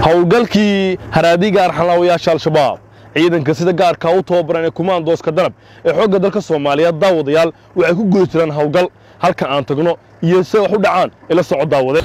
howlgalkii haraadiga arxalaawayaasha al-shabaab ciidanka sida gaarka u tababaran ee kumaandooska danab ee xoogga dalka Soomaaliyeed daawadayaal waxay ku guul jiraan howlgal halka aan tagno iyo sida wax u dhacaan ila socod daawade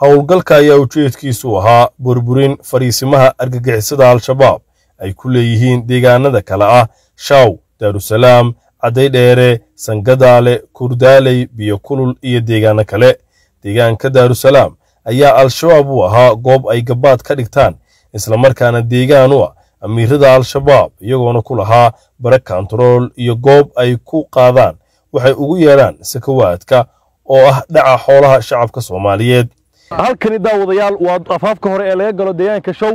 howlgalka ayaa ujeedkiisu ahaa burburin fariisimaha argagixisada al-shabaab ay ku leeyihiin deegaanada kala ah Shaw, Daarusalaam, Cadaydheere, Sangadaale, Kurdaaley, Biyo Kulul iyo deegaano kale. deegaanka Daarusalaam ayaa al-shabaab u ahaa goob ay gabaad ka dhigtaan isla markaana deegaan u ah amiirada al-shabaab iyagoona ku lahaa bara kantarool iyo goob ay ku qaadaan waxay ugu yeeraan sakawaadka oo ah dhaca xoolaha shacabka Soomaaliyeed. halkani daawadayaal waa afaafka hore ee laga galo deegaanka Shaw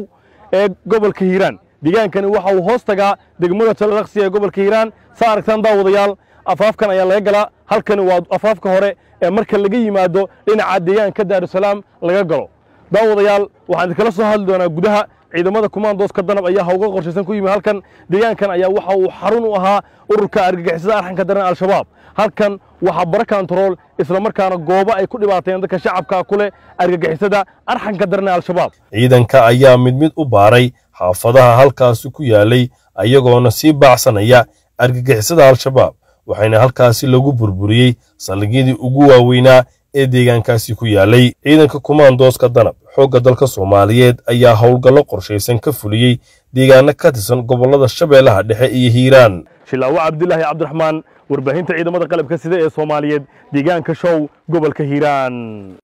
ee gobolka Hiiraan. deegaankani waxa uu hoos tagaa degmada Talaqsi ee gobolka Hiiraan. saa aragtaan daawadayaal afaafkan ayaa laga galaa. halkani waa afaafka hore ee marka laga yimaado dhinaca deegaanka Daarusalaam laga galo. daawadayaal waxaan kala soo hadli doonaa gudaha ciidamada kumaandooska danab ayaa hawlgal qorshaysan ku yimid halkan. deegaankan ayaa waxa uu xarun u ahaa ururka argagixisada arxanka daran al-shabaab. halkan waxa bara kantarool isla markaana goobo ay ku dhibaateen dadka shacabka ku leh argagixisada arxanka daran al-shabaab. ciidanka ayaa mid u baaray xaafadaha halkaas ku yaalay ayagoona sii baacsanaya argagixisada al-shabaab waxayna halkaasi lagu burburiyay saldhigyadii ugu waaweynaa ee deegaankaasi ku yaalay. ciidanka kumaandooska danab xoogga dalka Soomaaliyeed ayaa howlgallo qorshaysan ka fuliyay deegaano ka tirsan gobolada Shabeellaha Dhexe iyo Hiiraan. Shilaawa Cabdullaahi Cabdiraxmaan warbaahinta ciidamada qalabka sida ee Soomaaliyeed deegaanka Shaw gobolka Hiiraan.